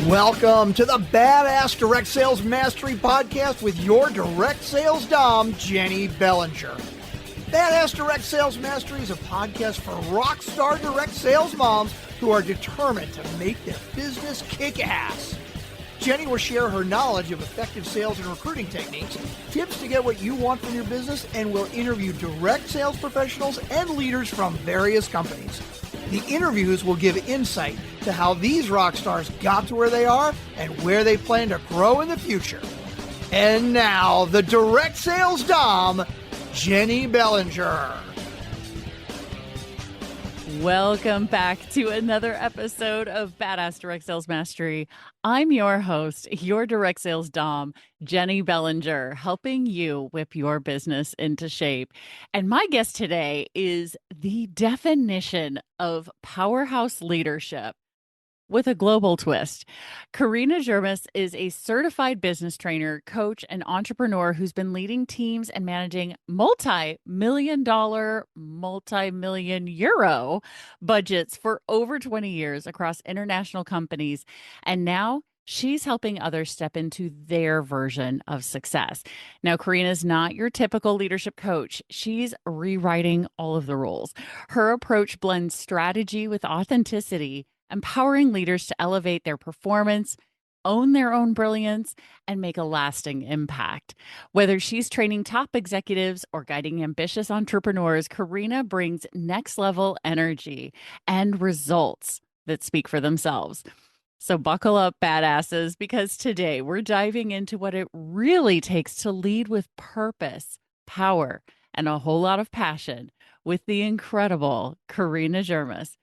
Welcome to the Badass Direct Sales Mastery Podcast with your direct sales dom, Jenny Bellinger. Badass Direct Sales Mastery is a podcast for rock star direct sales moms who are determined to make their business kick ass. Jenny will share her knowledge of effective sales and recruiting techniques, tips to get what you want from your business, and will interview direct sales professionals and leaders from various companies. The interviews will give insight to how these rock stars got to where they are and where they plan to grow in the future. And now, the direct sales dom, Jenny Bellinger. Welcome back to another episode of Badass Direct Sales Mastery. I'm your host, your direct sales dom, Jenny Bellinger, helping you whip your business into shape. And my guest today is the definition of powerhouse leadership with a global twist. Karina Jermuss is a certified business trainer, coach, and entrepreneur who's been leading teams and managing multi-million dollar, multi-million euro budgets for over 20 years across international companies. And now she's helping others step into their version of success. Now, Karina's not your typical leadership coach. She's rewriting all of the rules. Her approach blends strategy with authenticity, empowering leaders to elevate their performance, own their own brilliance, and make a lasting impact. Whether she's training top executives or guiding ambitious entrepreneurs, Karina brings next-level energy and results that speak for themselves. So buckle up, badasses, because today we're diving into what it really takes to lead with purpose, power, and a whole lot of passion with the incredible Karina Jermuss,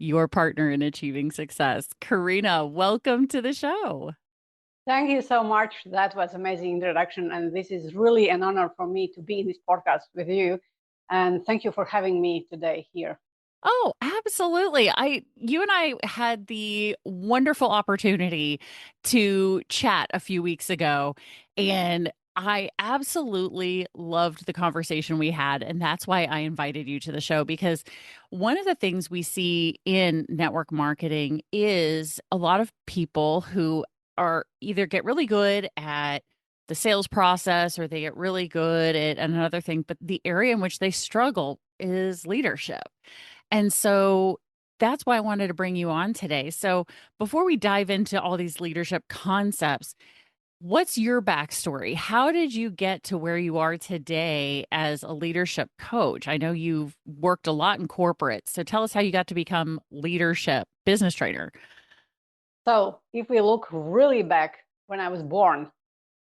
your partner in achieving success. Karina, welcome to the show. Thank you so much. That was an amazing introduction. And this is really an honor for me to be in this podcast with you. And thank you for having me today here. Oh, absolutely. You and I had the wonderful opportunity to chat a few weeks ago, and I absolutely loved the conversation we had. And that's why I invited you to the show, because one of the things we see in network marketing is a lot of people who are either get really good at the sales process or they get really good at another thing, but the area in which they struggle is leadership. And so that's why I wanted to bring you on today. So before we dive into all these leadership concepts, what's your backstory? How did you get to where you are today as a leadership coach? I know you've worked a lot in corporate. So tell us how you got to become leadership business trainer. So if we look really back when I was born,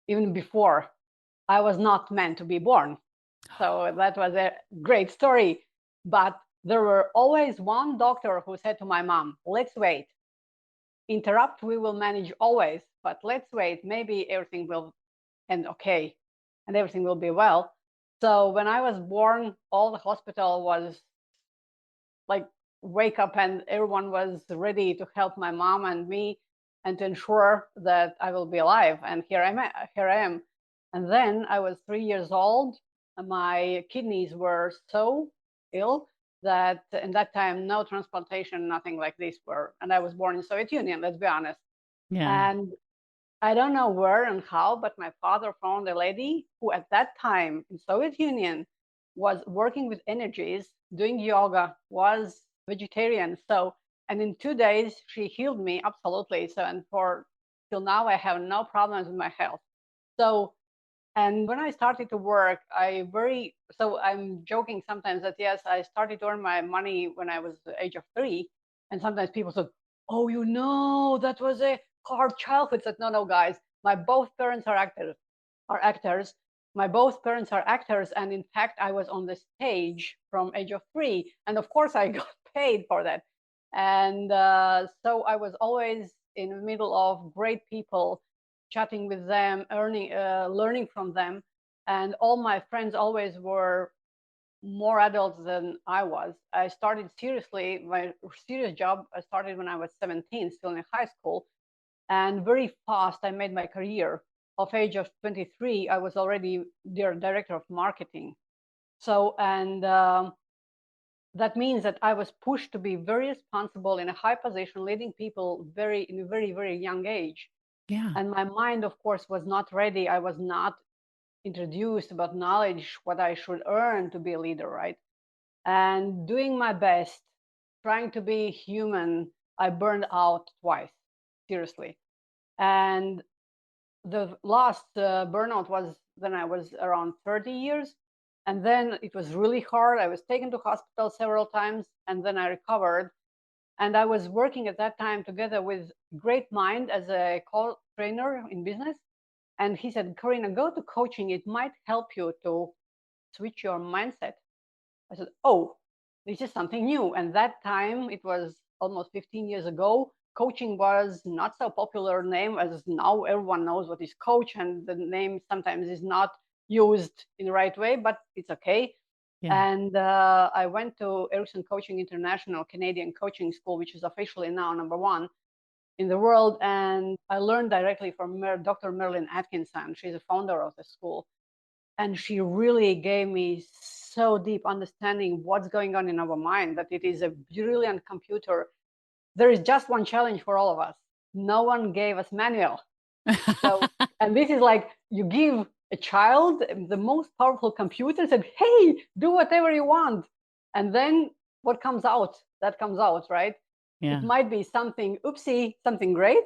even before, I was not meant to be born. So that was a great story. But there were always one doctor who said to my mom, let's wait. Interrupt, we will manage always, but let's wait. Maybe everything will end okay and everything will be well. So when I was born, all the hospital was like, wake up, and everyone was ready to help my mom and me and to ensure that I will be alive. And here I am. And then I was 3 years old. My kidneys were so ill that in that time, no transplantation, nothing like this were. And I was born in Soviet Union, let's be honest. Yeah. And I don't know where and how, but my father found a lady who at that time in Soviet Union was working with energies, doing yoga, was vegetarian. So, and in 2 days, she healed me absolutely. So, and for till now, I have no problems with my health. So, and when I started to work, I'm joking sometimes that yes, I started to earn my money when I was the age of 3. And sometimes people said, oh, that was a hard childhood. I said, no, guys, my both parents are actors. My both parents are actors. And in fact, I was on the stage from age of 3. And of course, I got paid for that. And so I was always in the middle of great people, chatting with them, learning from them. And all my friends always were more adults than I was. I started seriously, my serious job, I started when I was 17, still in high school. And very fast, I made my career. Of age of 23, I was already their director of marketing. So, and that means that I was pushed to be very responsible in a high position, leading people in a very, very young age. Yeah. And my mind, of course, was not ready. I was not introduced about knowledge, what I should earn to be a leader, right? And doing my best, trying to be human, I burned out twice, seriously. And the last burnout was when I was around 30 years. And then it was really hard. I was taken to hospital several times, and then I recovered. And I was working at that time together with great mind as a trainer in business. And he said, Karina, go to coaching. It might help you to switch your mindset. I said, oh, this is something new. And that time, it was almost 15 years ago, coaching was not so popular name as now. Everyone knows what is coach, and the name sometimes is not used in the right way, but it's okay. Yeah. And I went to Erickson Coaching International, Canadian coaching school, which is officially now #1 in the world. And I learned directly from Dr. Marilyn Atkinson. She's a founder of the school. And she really gave me so deep understanding what's going on in our mind, that it is a brilliant computer. There is just one challenge for all of us. No one gave us manual. So, and this is like, you give a child the most powerful computer, said, hey, do whatever you want. And then what comes out, that comes out, right? Yeah. It might be something, oopsie, something great.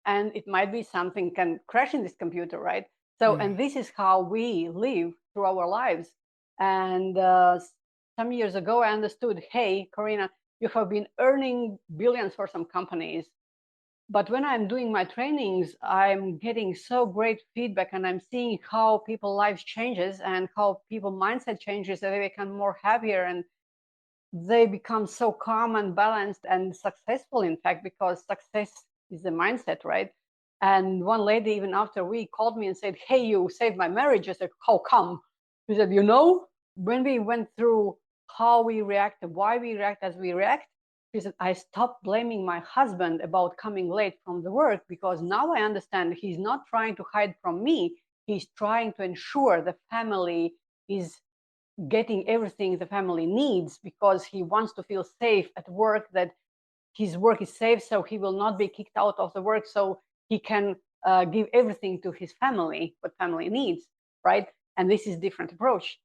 And it might be something can crash in this computer, right? So, Right. and this is how we live through our lives. And some years ago, I understood, hey, Karina, you have been earning billions for some companies. But when I'm doing my trainings, I'm getting so great feedback, and I'm seeing how people lives changes and how people mindset changes, that they become more happier, and they become so calm and balanced and successful, in fact, because success is the mindset, right? And one lady, even after we called me and said, hey, you saved my marriage. I said, how come? She said, when we went through how we react, why we react as we react, she said, I stopped blaming my husband about coming late from the work, because now I understand he's not trying to hide from me. He's trying to ensure the family is getting everything the family needs, because he wants to feel safe at work, that his work is safe, so he will not be kicked out of the work, so he can give everything to his family, what family needs, right? And this is different approach.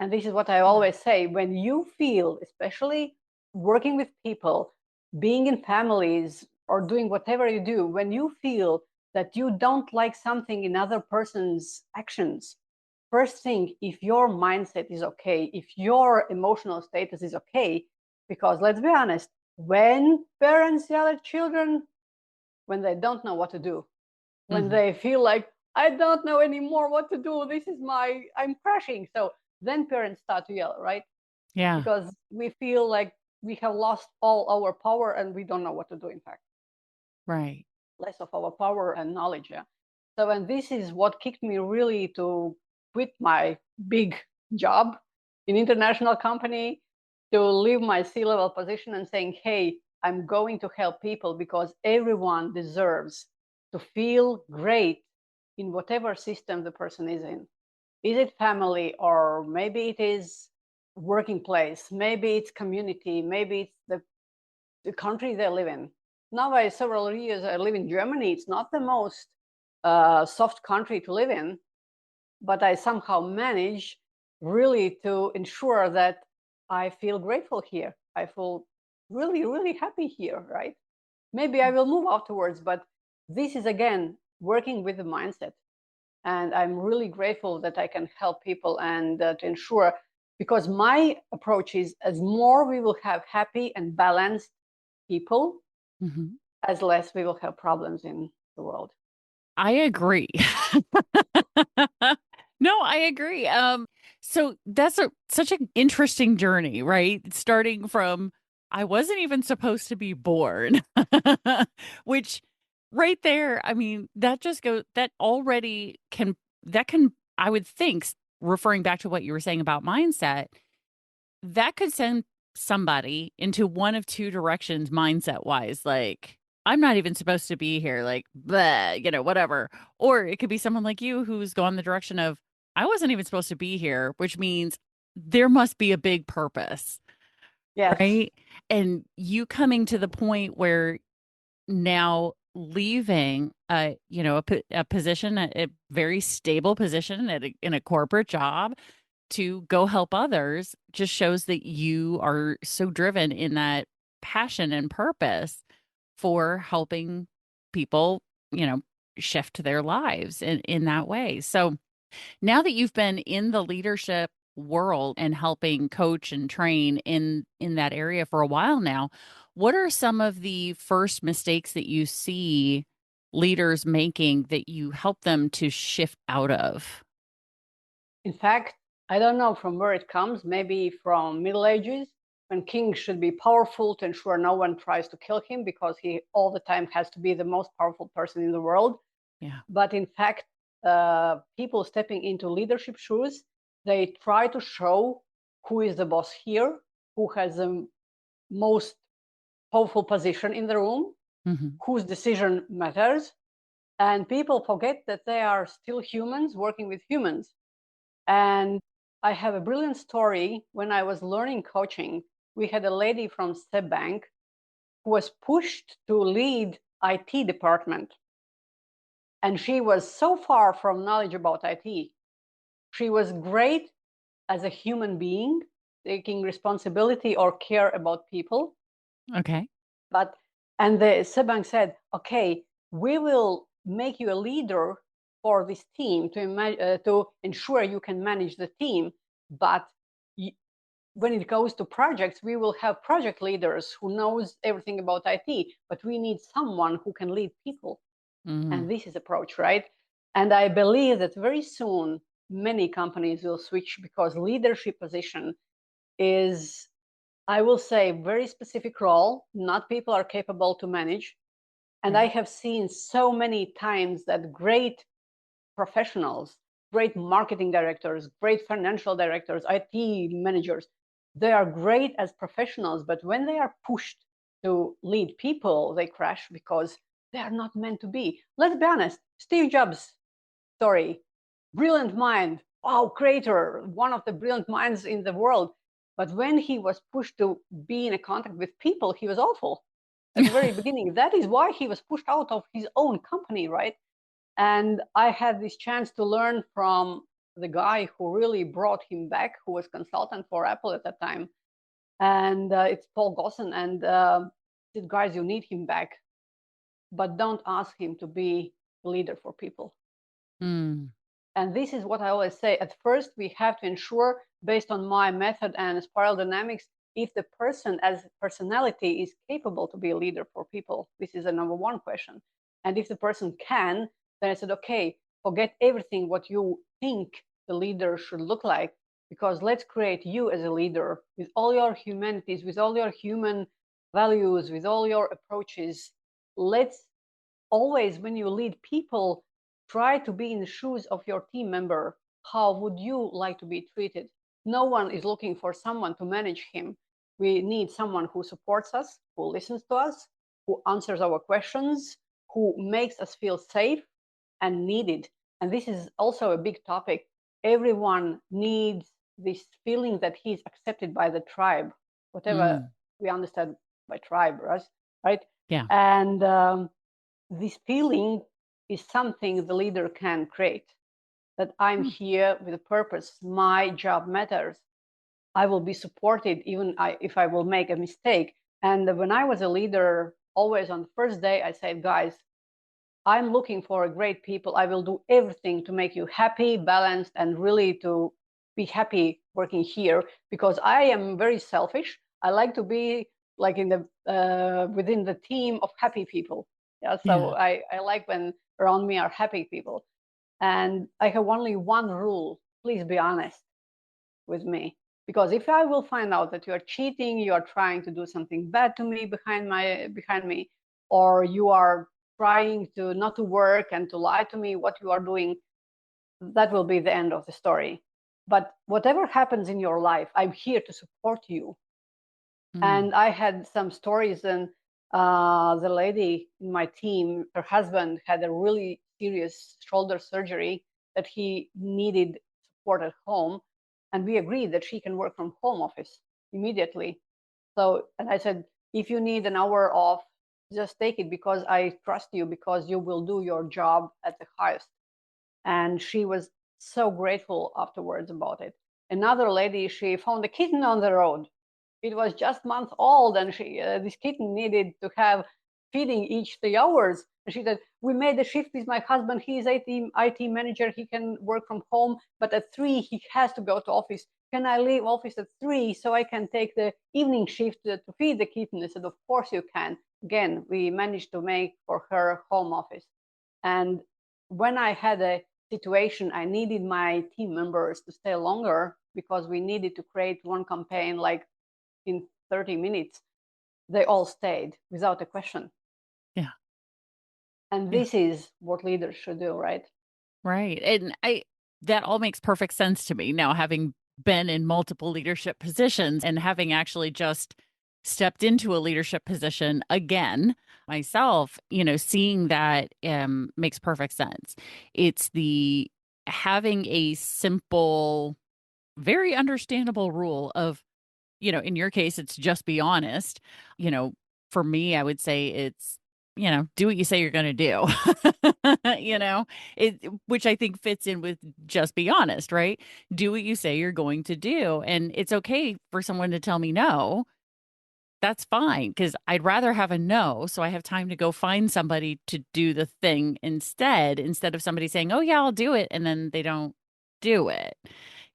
And this is what I always say, when you feel, especially working with people, being in families, or doing whatever you do, when you feel that you don't like something in other person's actions, first thing, if your mindset is okay, if your emotional status is okay, because let's be honest, when parents yell at children, when they don't know what to do, when they feel like, I don't know anymore what to do, I'm crashing. So then parents start to yell, right? Yeah. Because we feel like we have lost all our power and we don't know what to do, in fact. Right. Less of our power and knowledge. Yeah. So, and this is what kicked me really to quit my big job in international company, to leave my C-level position and saying, hey, I'm going to help people, because everyone deserves to feel great in whatever system the person is in. Is it family, or maybe it is working place, maybe it's community, maybe it's the country they live in. Now, by several years, I live in Germany. It's not the most soft country to live in, but I somehow manage really to ensure that I feel grateful here. I feel really, really happy here, right? Maybe I will move afterwards, but this is, again, working with the mindset. And I'm really grateful that I can help people and to ensure, because my approach is, as more we will have happy and balanced people, as less we will have problems in the world. I agree. No, I agree. So that's such an interesting journey, right? Starting from, I wasn't even supposed to be born, which right there, I mean, that just goes, that already can, I would think, referring back to what you were saying about mindset, that could send somebody into one of two directions mindset wise. Like, I'm not even supposed to be here, like, bleh, whatever. Or it could be someone like you who's gone the direction of, I wasn't even supposed to be here, which means there must be a big purpose. Yes. right? And you coming to the point where now leaving a position, a very stable position in a corporate job to go help others just shows that you are so driven in that passion and purpose for helping people, shift their lives in that way. So now that you've been in the leadership world and helping coach and train in that area for a while now, what are some of the first mistakes that you see leaders making that you help them to shift out of? In fact, I don't know from where it comes, maybe from Middle Ages, when kings should be powerful to ensure no one tries to kill him because he all the time has to be the most powerful person in the world. Yeah. But in fact, people stepping into leadership shoes, they try to show who is the boss here, who has the most powerful position in the room, whose decision matters. And people forget that they are still humans working with humans. And I have a brilliant story. When I was learning coaching, we had a lady from Step Bank who was pushed to lead IT department. And she was so far from knowledge about IT. She was great as a human being, taking responsibility or care about people. Okay. And the Step Bank said, okay, we will make you a leader for this team to ensure you can manage the team. But when it goes to projects, we will have project leaders who knows everything about IT, but we need someone who can lead people. And this is approach, right? And I believe that very soon, many companies will switch because leadership position is, I will say, very specific role. Not people are capable to manage. And I have seen so many times that great professionals, great marketing directors, great financial directors, IT managers, they are great as professionals, but when they are pushed to lead people, they crash because they are not meant to be. Let's be honest, Steve Jobs' story, brilliant mind, wow, creator, one of the brilliant minds in the world. But when he was pushed to be in a contact with people, he was awful at the very beginning. That is why he was pushed out of his own company, right? And I had this chance to learn from the guy who really brought him back, who was consultant for Apple at that time. And it's Paul Gosson. And said, guys, you need him back, but don't ask him to be a leader for people. And this is what I always say. At first, we have to ensure, based on my method and spiral dynamics, if the person as personality is capable to be a leader for people. This is a number one question. And if the person can, then I said, okay, forget everything what you think the leader should look like, because let's create you as a leader with all your humanities, with all your human values, with all your approaches. Let's always, when you lead people, try to be in the shoes of your team member. How would you like to be treated? No one is looking for someone to manage him. We need someone who supports us, who listens to us, who answers our questions, who makes us feel safe and needed. And this is also a big topic. Everyone needs this feeling that he's accepted by the tribe, whatever we understand by tribe, right? Yeah. And this feeling is something the leader can create, that I'm here with a purpose. My job matters. I will be supported even if I will make a mistake. And when I was a leader, always on the first day, I said, guys, I'm looking for great people. I will do everything to make you happy, balanced, and really to be happy working here, because I am very selfish. I like to be like in the within the team of happy people. Yeah, so I like when around me are happy people. And I have only one rule: please be honest with me. Because if I will find out that you are cheating, you are trying to do something bad to me behind me, or you are trying to not to work and to lie to me what you are doing, that will be the end of the story. But whatever happens in your life, I'm here to support you. And I had some stories, and the lady in my team, her husband had a really serious shoulder surgery that he needed support at home. And we agreed that she can work from home office immediately. So, and I said, if you need an hour off, just take it, because I trust you, because you will do your job at the highest. And she was so grateful afterwards about it. Another lady, she found a kitten on the road. It was just month old, and this kitten needed to have feeding each 3 hours. And she said, we made a shift with my husband. He is IT manager. He can work from home, but at 3 he has to go to office. Can I leave office at 3 so I can take the evening shift to feed the kitten? I said, of course you can. Again, we managed to make for her home office. And when I had a situation, I needed my team members to stay longer, because we needed to create one campaign like in 30 minutes. They all stayed without a question. Yeah. And this is what leaders should do, right? Right. And that all makes perfect sense to me now, having been in multiple leadership positions and having actually just stepped into a leadership position again myself, seeing that makes perfect sense. It's the having a simple, very understandable rule of, in your case, it's just be honest. For me, I would say it's, do what you say you're going to do, which I think fits in with just be honest, right? Do what you say you're going to do. And it's okay for someone to tell me no. That's fine, because I'd rather have a no, so I have time to go find somebody to do the thing instead of somebody saying, oh, yeah, I'll do it. And then they don't do it,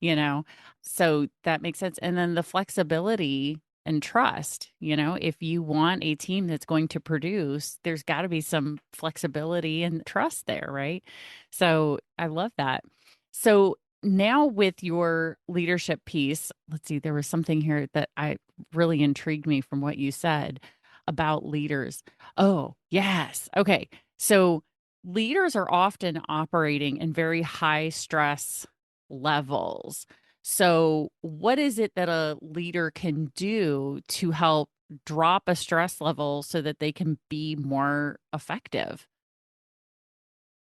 you know? So that makes sense. And then the flexibility and trust, if you want a team that's going to produce, there's got to be some flexibility and trust there, right? So I love that. So now with your leadership piece, let's see, there was something here that I really intrigued me from what you said about leaders. Oh, yes. Okay. So leaders are often operating in very high stress levels. So what is it that a leader can do to help drop a stress level so that they can be more effective?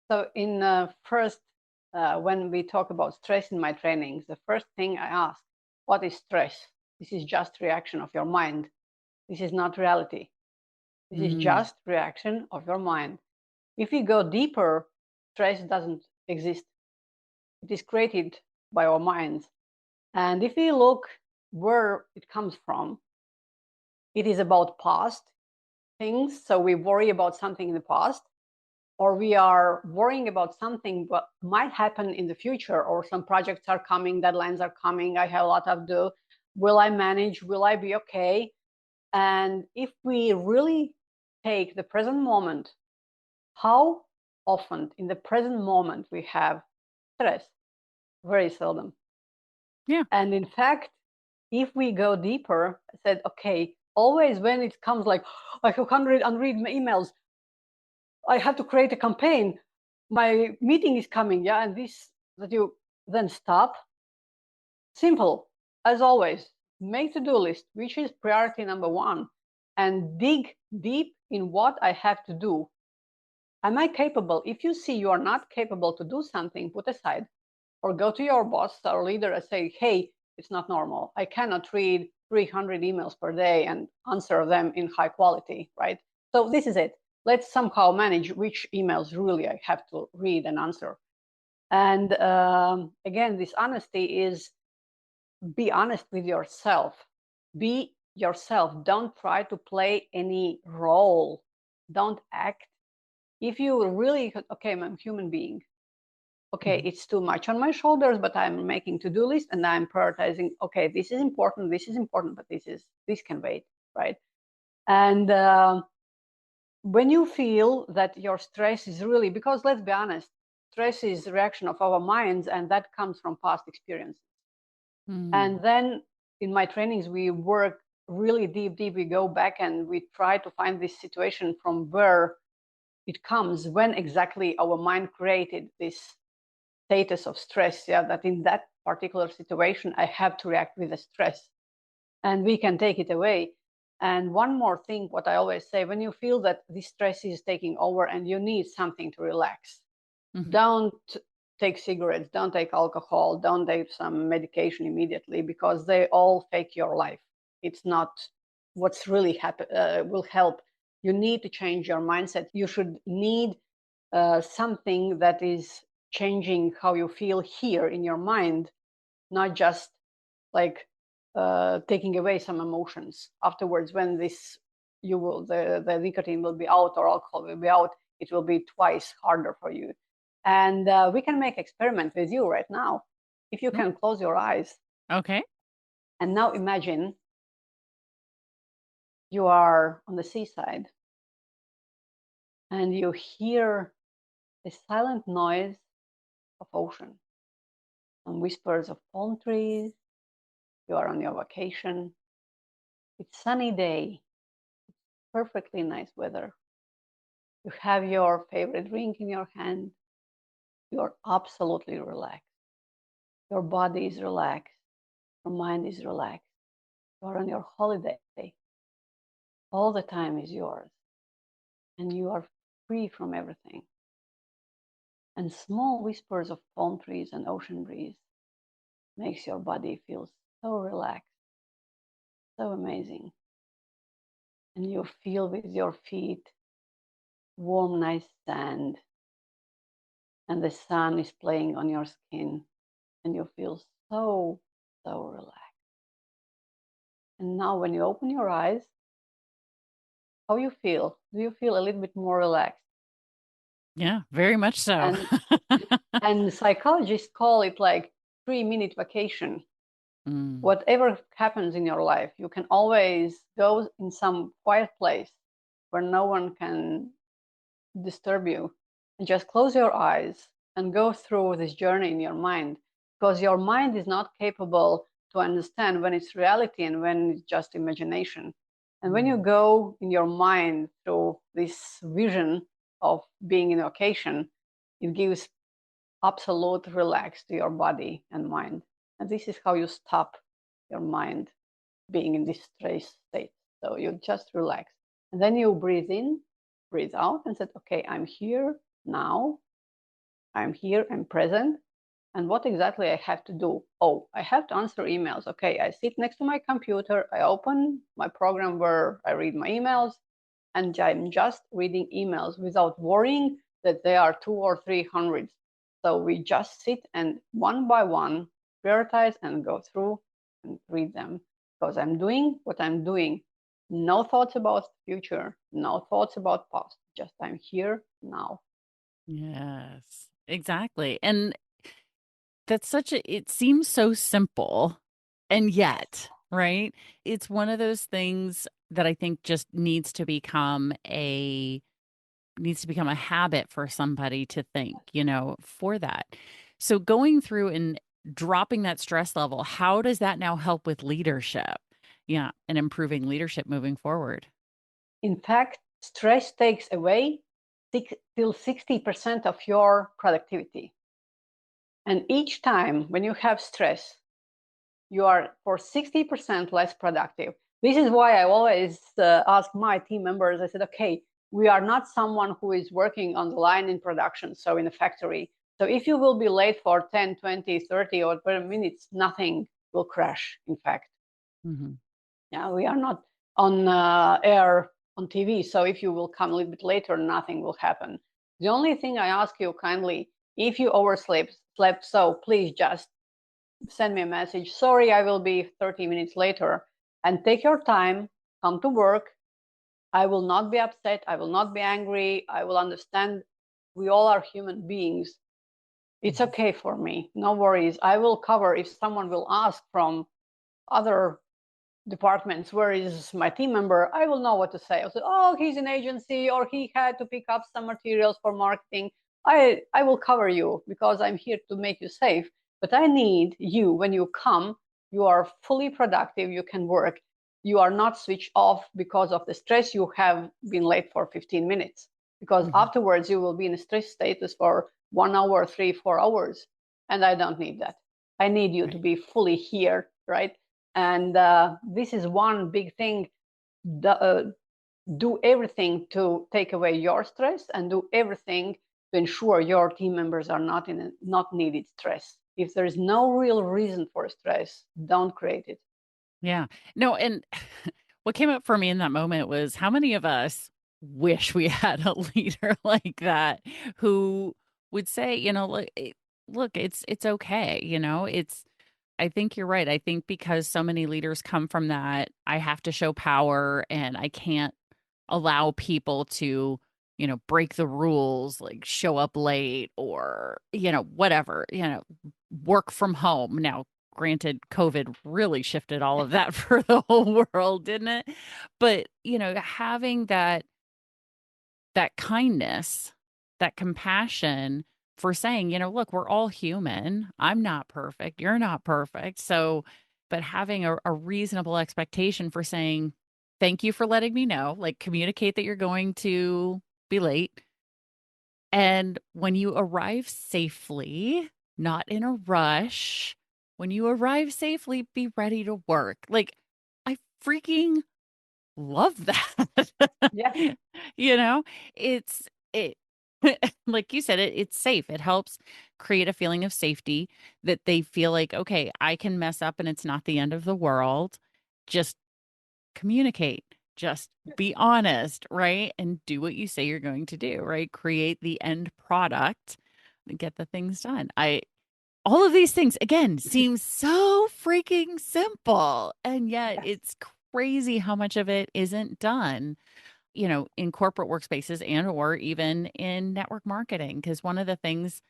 So in first, when we talk about stress in my trainings, the first thing I ask, what is stress? This is just reaction of your mind. This is not reality. This is just reaction of your mind. If we go deeper, stress doesn't exist. It is created by our minds. And if we look where it comes from, it is about past things. So we worry about something in the past, or we are worrying about something what might happen in the future, or some projects are coming, deadlines are coming, I have a lot to do. Will I manage? Will I be okay? And if we really take the present moment, how often in the present moment we have stress? Very seldom. Yeah. And in fact, if we go deeper, I said, okay, always when it comes like, I have 100 unread emails, I have to create a campaign, my meeting is coming, yeah, and this, that you then stop. Simple, as always, make to-do list, which is priority number 1, and dig deep in what I have to do. Am I capable? If you see you are not capable to do something, put aside, or go to your boss or leader and say, hey, it's not normal. I cannot read 300 emails per day and answer them in high quality, right? So this is it. Let's somehow manage which emails really I have to read and answer. And again, this honesty is, be honest with yourself. Be yourself. Don't try to play any role. Don't act. If you really, okay, I'm a human being. Okay, it's too much on my shoulders, but I'm making to-do list and I'm prioritizing, okay, this is important, but this can wait, right? And when you feel that your stress is really, because let's be honest, stress is a reaction of our minds, and that comes from past experiences. And then in my trainings, we work really deep. We go back and we try to find this situation from where it comes, when exactly our mind created this status of stress, yeah, that in that particular situation, I have to react with the stress, and we can take it away. And one more thing, what I always say, when you feel that this stress is taking over and you need something to relax, don't take cigarettes, don't take alcohol, don't take some medication immediately, because they all fake your life. It's not what's really will help. You need to change your mindset. You should need something that is changing how you feel here in your mind, not just like taking away some emotions afterwards. When the nicotine will be out or alcohol will be out, it will be twice harder for you. And we can make experiment with you right now. If you can close your eyes. Okay. And now imagine you are on the seaside and you hear the silent noise of ocean and whispers of palm trees. You are on your vacation. It's sunny day. It's perfectly nice weather. You have your favorite drink in your hand. You're absolutely relaxed. Your body is relaxed. Your mind is relaxed. You're on your holiday. All the time is yours. And you are free from everything. And small whispers of palm trees and ocean breeze makes your body feel so relaxed, so amazing. And you feel with your feet warm, nice sand, and the sun is playing on your skin, and you feel so relaxed. And now when you open your eyes, how you feel? Do you feel a little bit more relaxed? Yeah, very much so. And psychologists call it like 3-minute vacation. Whatever happens in your life, you can always go in some quiet place where no one can disturb you and just close your eyes and go through this journey in your mind, because your mind is not capable to understand when it's reality and when it's just imagination. And when you go in your mind through this vision of being in vacation, it gives absolute relax to your body and mind. And this is how you stop your mind being in this stress state. So you just relax. And then you breathe in, breathe out, and said, okay, I'm here now. I'm here, I'm present. And what exactly I have to do? Oh, I have to answer emails. Okay, I sit next to my computer, I open my program where I read my emails, and I'm just reading emails without worrying that there are 200 or 300. So we just sit and one by one prioritize and go through and read them, because I'm doing what I'm doing. No thoughts about the future, no thoughts about past, just I'm here now. Yes, exactly. And it seems so simple, and yet, right? It's one of those things that I think just needs to become a habit for somebody to think, for that. So going through and dropping that stress level, how does that now help with leadership? Yeah, and improving leadership moving forward. In fact, stress takes away till 60% of your productivity. And each time when you have stress, you are for 60% less productive. This is why I always ask my team members, I said, okay, we are not someone who is working on the line in production, so in a factory. So if you will be late for 10, 20, 30 or 20 minutes, nothing will crash, in fact. Yeah, we are not on air on TV, so if you will come a little bit later, nothing will happen. The only thing I ask you kindly, if you overslept, so please just send me a message. Sorry, I will be 30 minutes later. And take your time, come to work. I will not be upset. I will not be angry. I will understand. We all are human beings. It's okay for me. No worries. I will cover if someone will ask from other departments, where is my team member? I will know what to say. I'll say, oh, he's in agency, or he had to pick up some materials for marketing. I will cover you because I'm here to make you safe. But I need you, when you come, you are fully productive, you can work. You are not switched off because of the stress. You have been late for 15 minutes because afterwards you will be in a stress status for 1 hour, 3, 4 hours. And I don't need that. I need you to be fully here, right? And this is one big thing. Do everything to take away your stress and do everything to ensure your team members are not in not needed stress. If there is no real reason for stress, don't create it. Yeah. No, and what came up for me in that moment was how many of us wish we had a leader like that who would say, look, it's okay, it's I think you're right. I think because so many leaders come from that, I have to show power and I can't allow people to, break the rules, like show up late or, whatever, work from home. Now, granted, COVID really shifted all of that for the whole world, didn't it? But, having that kindness, that compassion for saying, look, we're all human. I'm not perfect. You're not perfect. So, but having a reasonable expectation for saying, thank you for letting me know, like communicate that you're going to be late. And when you arrive safely, not in a rush, when you arrive safely, be ready to work. Like, I freaking love that. Yeah. You know, it like you said, it's safe. It helps create a feeling of safety that they feel like, okay, I can mess up and it's not the end of the world. Just communicate. Just be honest, right? And do what you say you're going to do, right? Create the end product and get the things done. All of these things again seem so freaking simple, and yet Yes. it's crazy how much of it isn't done, in corporate workspaces and or even in network marketing. Because one of the things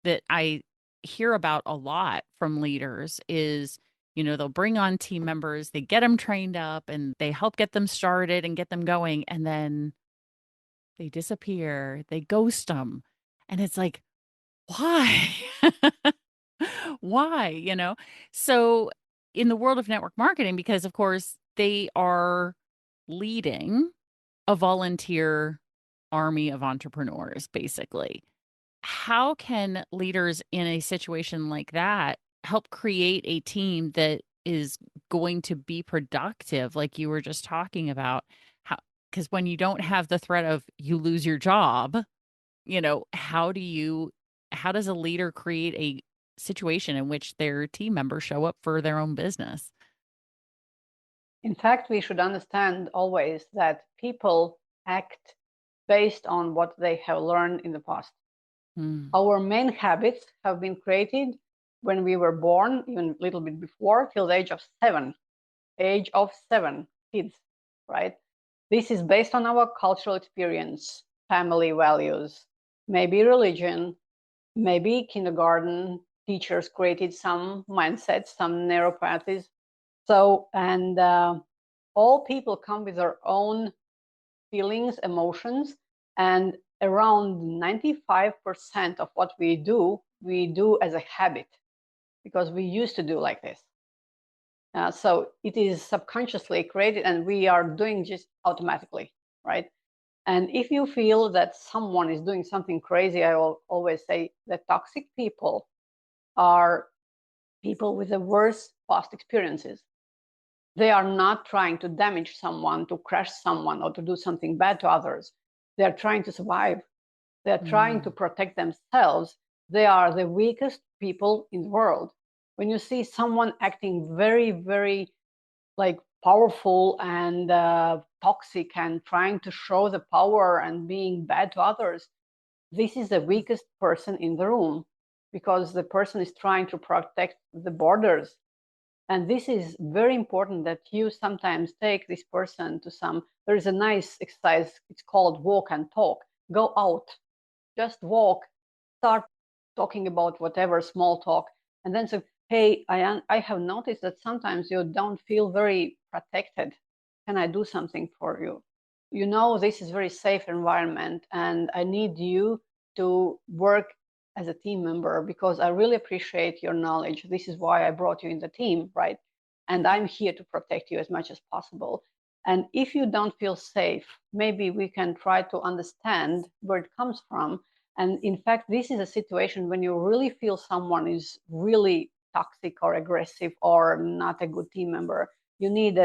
that I hear about a lot from leaders is, they'll bring on team members, they get them trained up and they help get them started and get them going. And then they disappear, they ghost them. And it's like, why? Why? So in the world of network marketing, because of course they are leading a volunteer army of entrepreneurs, basically. How can leaders in a situation like that help create a team that is going to be productive, like you were just talking about? How, because when you don't have the threat of you lose your job, how does a leader create a situation in which their team members show up for their own business? In fact, we should understand always that people act based on what they have learned in the past. Mm. Our main habits have been created when we were born, even a little bit before, till the age of 7. Age of 7, kids, right? This is based on our cultural experience, family values, maybe religion, maybe kindergarten teachers created some mindsets, some neuropathies. So, and all people come with their own feelings, emotions, and around 95% of what we do as a habit because we used to do like this. So it is subconsciously created and we are doing just automatically, right? And if you feel that someone is doing something crazy, I will always say that toxic people are people with the worst past experiences. They are not trying to damage someone, to crush someone, or to do something bad to others. They are trying to survive. They are trying to protect themselves. They are the weakest people in the world. When you see someone acting very, very like powerful and toxic and trying to show the power and being bad to others, this is the weakest person in the room because the person is trying to protect the borders. And this is very important that you sometimes take this person to there is a nice exercise, it's called walk and talk. Go out, just walk, start talking about whatever, small talk, and then say, hey, I have noticed that sometimes you don't feel very protected. Can I do something for you? This is very safe environment and I need you to work as a team member because I really appreciate your knowledge. This is why I brought you in the team, right? And I'm here to protect you as much as possible. And if you don't feel safe, maybe we can try to understand where it comes from. And in fact, this is a situation when you really feel someone is really toxic or aggressive or not a good team member. You need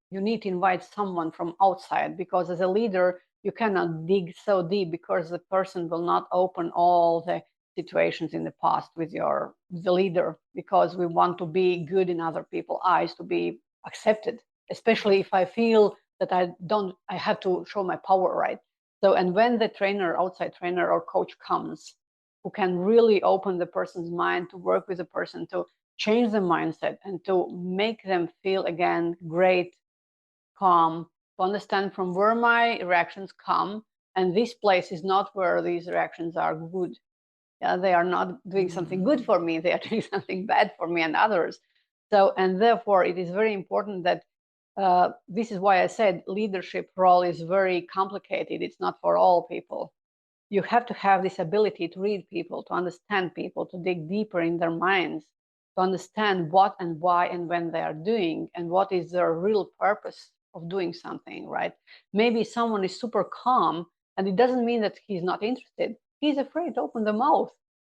you need to invite someone from outside because as a leader, you cannot dig so deep because the person will not open all the situations in the past with the leader because we want to be good in other people's eyes to be accepted. especially if I feel that I have to show my power, right? So, and when the trainer, outside trainer or coach comes, who can really open the person's mind to work with the person, to change the mindset and to make them feel again great, calm, to understand from where my reactions come. And this place is not where these reactions are good. Yeah, they are not doing something good for me. They are doing something bad for me and others. So, and therefore, it is very important that this is why I said leadership role is very complicated. It's not for all people. You have to have this ability to read people, to understand people, to dig deeper in their minds, to understand what and why and when they are doing, and what is their real purpose of doing something, right? Maybe someone is super calm, and it doesn't mean that he's not interested. He's afraid to open the mouth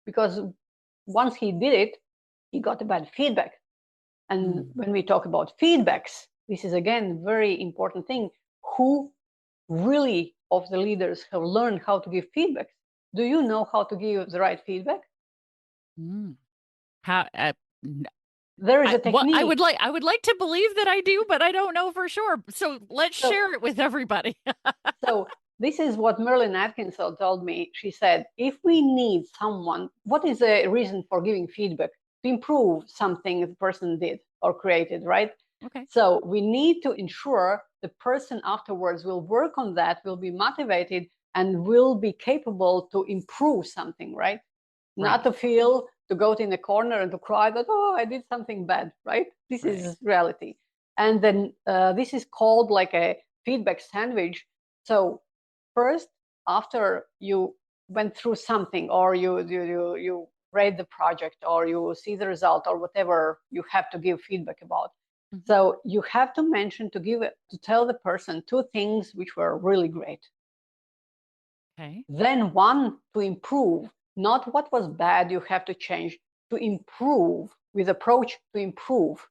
because once he did it, he got a bad feedback. And when we talk about feedbacks, this is again very important thing. Who really of the leaders have learned how to give feedback? Do you know how to give the right feedback? How There is a technique. I would like to believe that I do, but I don't know for sure. So let's share it with everybody. So this is what Merlin Atkinson told me. She said, if we need someone, what is the reason for giving feedback? To improve something the person did or created, right? Okay. So we need to ensure the person afterwards will work on that, will be motivated, and will be capable to improve something, right? Not to feel to go in the corner and to cry that, oh, I did something bad, right? This is reality. And then this is called like a feedback sandwich. So first, after you went through something, or you rate the project, or you see the result, or whatever you have to give feedback about. So you have to mention, to tell the person two things which were really great. Okay. Then one to improve, not what was bad you have to change, to improve, with approach to improve,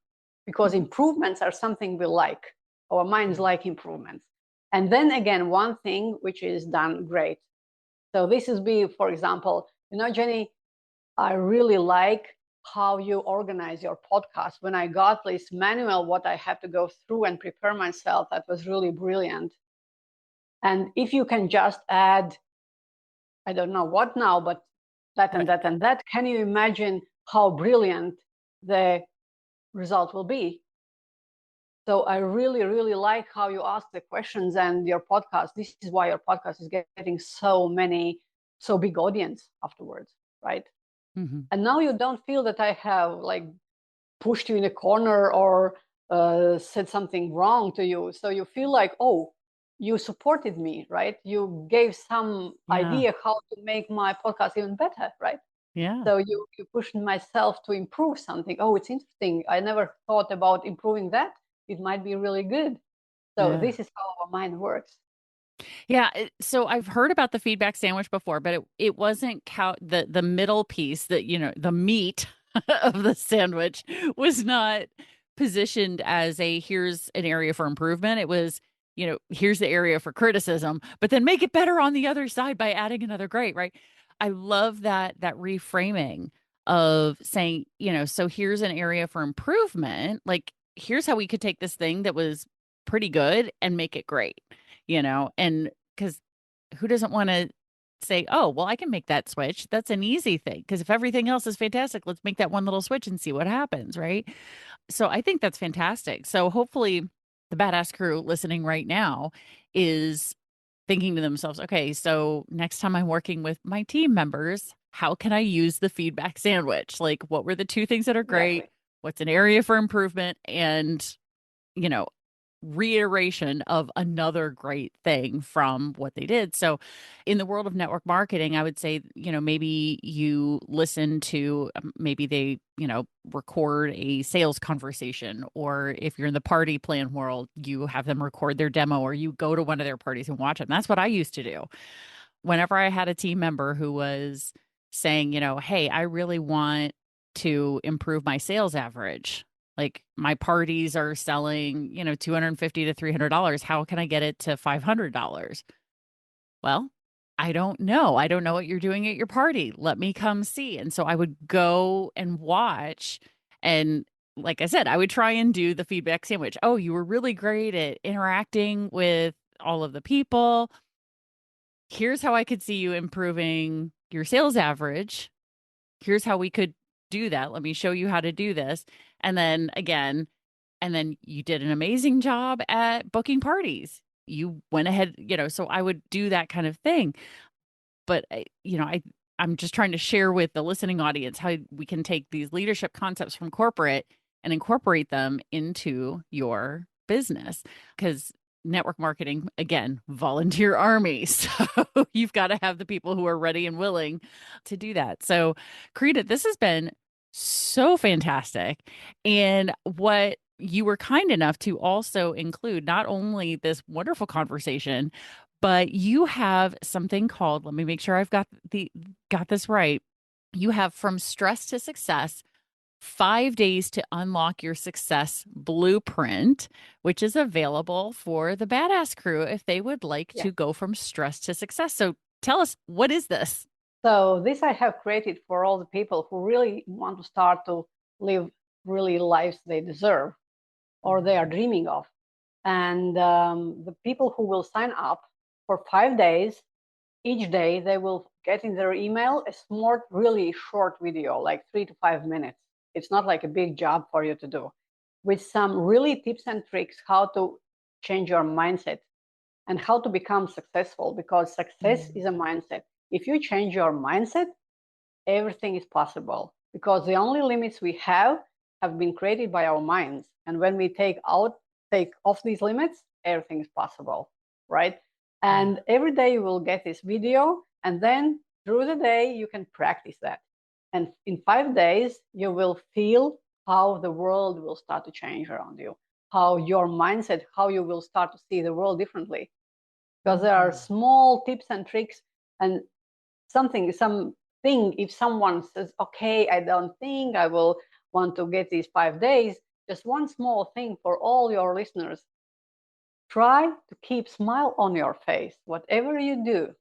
because improvements are something we like. Our minds like improvements. And then again, one thing which is done great. So this is for example, Jenny, I really like how you organize your podcast. When I got this manual, what I have to go through and prepare myself, that was really brilliant. And if you can just add, I don't know what now, but that and that and that, can you imagine how brilliant the result will be? So I really, really like how you ask the questions and your podcast. This is why your podcast is getting so big audience afterwards, right? And now you don't feel that I have like pushed you in a corner or said something wrong to you. So you feel like, oh, you supported me, right? You gave some idea how to make my podcast even better, right? Yeah. So you pushed myself to improve something. Oh, it's interesting. I never thought about improving that. It might be really good. So this is how our mind works. Yeah. So I've heard about the feedback sandwich before, but it wasn't the middle piece that, the meat of the sandwich was not positioned as here's an area for improvement. It was, here's the area for criticism, but then make it better on the other side by adding another great, right? I love that reframing of saying, so here's an area for improvement. Like, here's how we could take this thing that was pretty good and make it great, and because who doesn't want to say, oh, well, I can make that switch. That's an easy thing. Because if everything else is fantastic, let's make that one little switch and see what happens, right? So I think that's fantastic. So hopefully the badass crew listening right now is thinking to themselves, okay, so next time I'm working with my team members, how can I use the feedback sandwich? Like, what were the two things that are great? Exactly. What's an area for improvement? And, reiteration of another great thing from what they did. So in the world of network marketing, I would say, maybe you listen to, maybe they, record a sales conversation, or if you're in the party plan world, you have them record their demo, or you go to one of their parties and watch it. And that's what I used to do. Whenever I had a team member who was saying, hey, I really want to improve my sales average. Like, my parties are selling, $250 to $300. How can I get it to $500? Well, I don't know. I don't know what you're doing at your party. Let me come see. And so I would go and watch and like I said, I would try and do the feedback sandwich. Oh, you were really great at interacting with all of the people. Here's how I could see you improving your sales average. Here's how we could do that. Let me show you how to do this. And then again, and then you did an amazing job at booking parties. You went ahead, so I would do that kind of thing. But I'm just trying to share with the listening audience how we can take these leadership concepts from corporate and incorporate them into your business, because network marketing, again, volunteer army. So you've got to have the people who are ready and willing to do that. So Karina, this has been so fantastic. And what you were kind enough to also include not only this wonderful conversation, but you have something called, let me make sure I've got this right. You have From Stress to Success, 5 days to unlock your success blueprint, which is available for the Badass crew if they would like Yeah. to go from stress to success. So tell us, what is this? So this I have created for all the people who really want to start to live really lives they deserve or they are dreaming of. And the people who will sign up for 5 days, each day they will get in their email a small, really short video, like 3 to 5 minutes. It's not like a big job for you to do, with some really tips and tricks how to change your mindset and how to become successful, because success is a mindset. If you change your mindset, everything is possible, because the only limits we have been created by our minds. And when we take off these limits, everything is possible, right? And every day you will get this video, and then through the day you can practice that. And in 5 days, you will feel how the world will start to change around you, how your mindset, how you will start to see the world differently. Because there are small tips and tricks, and something, if someone says, okay, I don't think I will want to get these 5 days, just one small thing for all your listeners. Try to keep smile on your face, whatever you do,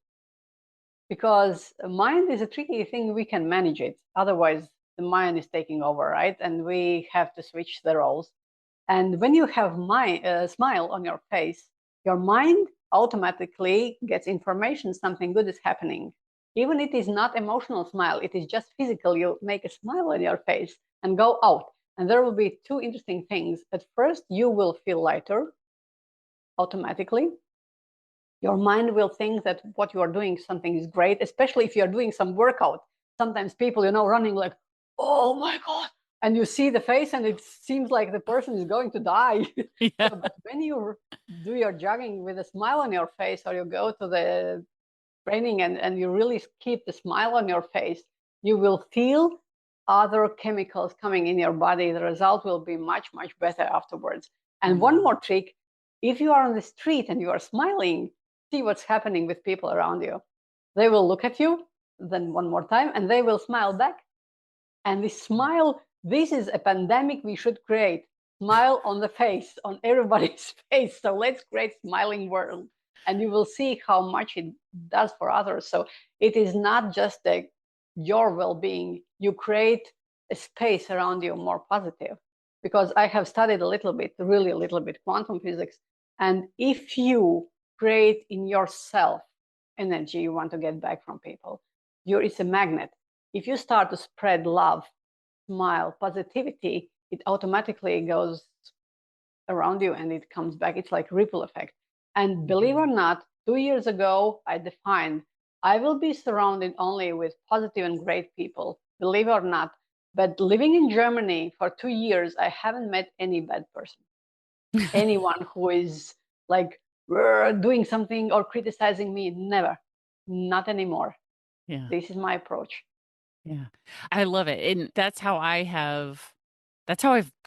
because mind is a tricky thing. We can manage it. Otherwise, the mind is taking over, right? And we have to switch the roles. And when you have smile on your face, your mind automatically gets information something good is happening. Even it is not emotional smile, it is just physical. You make a smile on your face and go out. And there will be two interesting things. At first, you will feel lighter automatically. Your mind will think that what you are doing, something is great, especially if you're doing some workout. Sometimes people, running like, oh my God. And you see the face and it seems like the person is going to die. Yeah. But when you do your jogging with a smile on your face, or you go to the training and you really keep the smile on your face, you will feel other chemicals coming in your body. The result will be much, much better afterwards. And one more trick, if you are on the street and you are smiling, see what's happening with people around you. They will look at you, then one more time, and they will smile back. And this smile, this is a pandemic we should create. Smile on the face, on everybody's face. So let's create smiling world. And you will see how much it does for others. So it is not just your well-being. You create a space around you more positive. Because I have studied really a little bit, quantum physics. And if you create in yourself energy you want to get back from people, it's a magnet. If you start to spread love, smile, positivity, it automatically goes around you and it comes back. It's like ripple effect. And believe or not, 2 years ago, I defined I will be surrounded only with positive and great people, believe it or not. But living in Germany for 2 years, I haven't met any bad person. Anyone who is like doing something or criticizing me, never. Not anymore. Yeah. This is my approach. Yeah. I love it. And that's how I've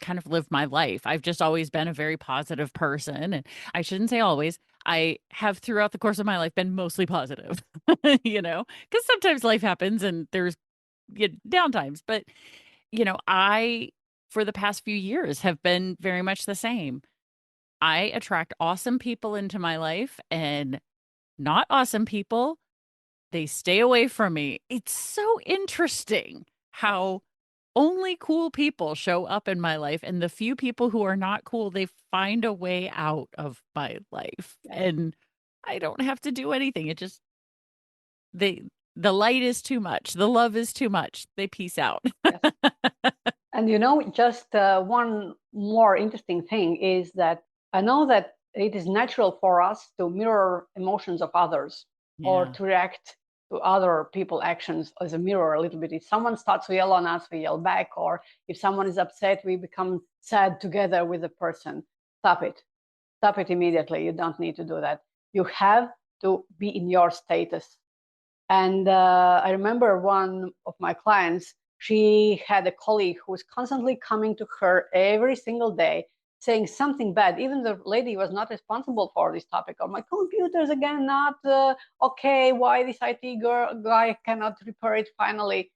kind of lived my life. I've just always been a very positive person. And I shouldn't say always. I have throughout the course of my life been mostly positive, because sometimes life happens and there's downtimes. But, I, for the past few years, have been very much the same. I attract awesome people into my life, and not awesome people, they stay away from me. It's so interesting how only cool people show up in my life, and the few people who are not cool, they find a way out of my life. Yes. And I don't have to do anything. It just the light is too much. The love is too much. They peace out. Yes. And just one more interesting thing is that I know that it is natural for us to mirror emotions of others or Yeah. to react to other people's actions as a mirror a little bit. If someone starts to yell on us, we yell back, or if someone is upset, we become sad together with the person. Stop it. Stop it immediately. You don't need to do that. You have to be in your status. And I remember one of my clients, she had a colleague who was constantly coming to her every single day saying something bad. Even the lady was not responsible for this topic. Or my computer's again not okay. Why this IT guy cannot repair it finally?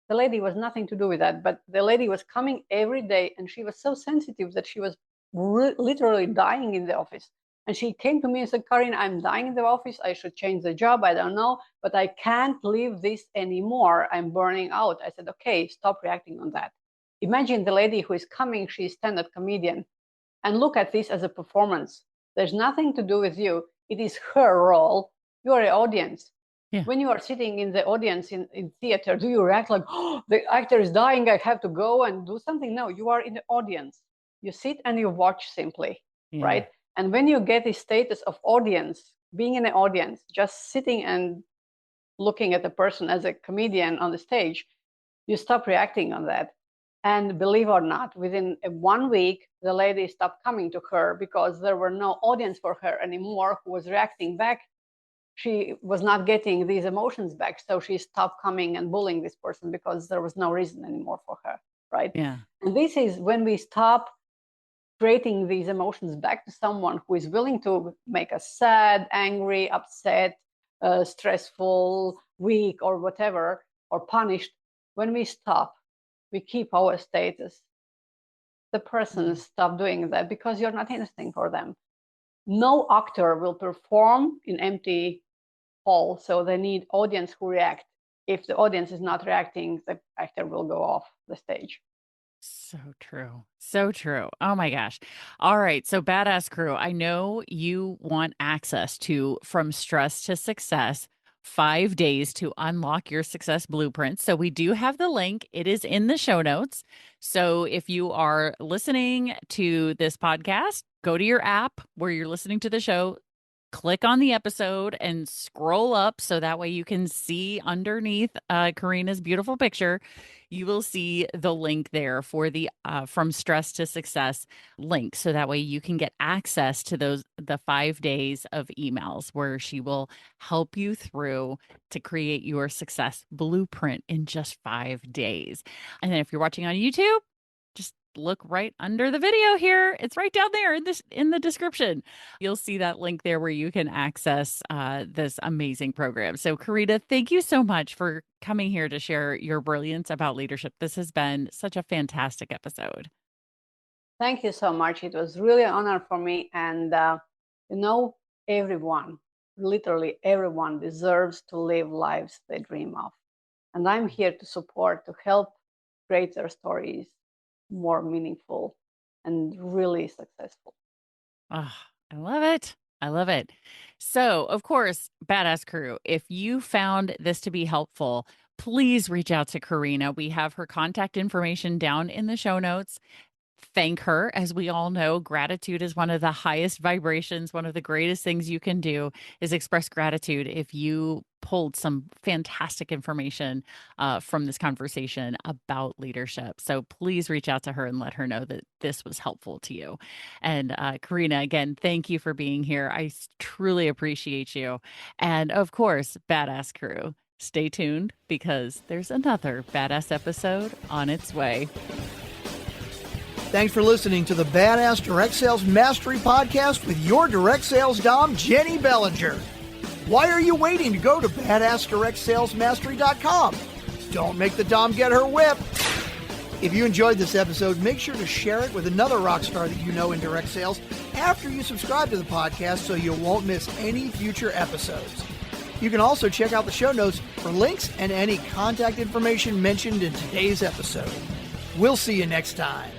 The lady was nothing to do with that. But the lady was coming every day, and she was so sensitive that she was literally dying in the office. And she came to me and said, Karina, I'm dying in the office. I should change the job. I don't know, but I can't live this anymore. I'm burning out. I said, okay, stop reacting on that. Imagine the lady who is coming, she's a stand-up comedian, and look at this as a performance. There's nothing to do with you. It is her role. You are an audience. Yeah. When you are sitting in the audience in theater, do you react like, oh, the actor is dying, I have to go and do something? No, you are in the audience. You sit and you watch simply, right? And when you get the status of audience, being in an audience, just sitting and looking at the person as a comedian on the stage, you stop reacting on that. And believe it or not, within 1 week, the lady stopped coming to her because there were no audience for her anymore who was reacting back. She was not getting these emotions back. So she stopped coming and bullying this person because there was no reason anymore for her, right? Yeah. And this is when we stop creating these emotions back to someone who is willing to make us sad, angry, upset, stressful, weak, or whatever, or punished. When we stop, we keep our status. The person stop doing that because you're not interesting for them. No actor will perform in empty hall, so they need audience who react. If the audience is not reacting, the actor will go off the stage. So true. So true. Oh my gosh. All right. So Badass Crew, I know you want access to From Stress to Success, 5 days to unlock your success blueprint. So we do have the link. It is in the show notes. So if you are listening to this podcast, go to your app where you're listening to the show, click on the episode and scroll up so that way you can see underneath Karina's beautiful picture. You will see the link there for the From Stress to Success link. So that way you can get access to the 5 days of emails where she will help you through to create your success blueprint in just 5 days. And then if you're watching on YouTube, just look right under the video here. It's right down there in the description. You'll see that link there where you can access this amazing program. So Karina, thank you so much for coming here to share your brilliance about leadership. This has been such a fantastic episode. Thank you so much. It was really an honor for me. And everyone, literally everyone, deserves to live lives they dream of. And I'm here to support, to help create their stories more meaningful and really successful. Oh, I love it. I love it. So, of course, Badass Crew, if you found this to be helpful, please reach out to Karina. We have her contact information down in the show notes. Thank her. As we all know, gratitude is one of the highest vibrations. One of the greatest things you can do is express gratitude. If you pulled some fantastic information from this conversation about leadership. So please reach out to her and let her know that this was helpful to you. And Karina, again, thank you for being here. I truly appreciate you. And of course, Badass Crew, stay tuned because there's another badass episode on its way. Thanks for listening to the Badass Direct Sales Mastery Podcast with your direct sales dom, Jenny Bellinger. Why are you waiting to go to badassdirectsalesmastery.com? Don't make the dom get her whip. If you enjoyed this episode, make sure to share it with another rock star that you know in direct sales after you subscribe to the podcast so you won't miss any future episodes. You can also check out the show notes for links and any contact information mentioned in today's episode. We'll see you next time.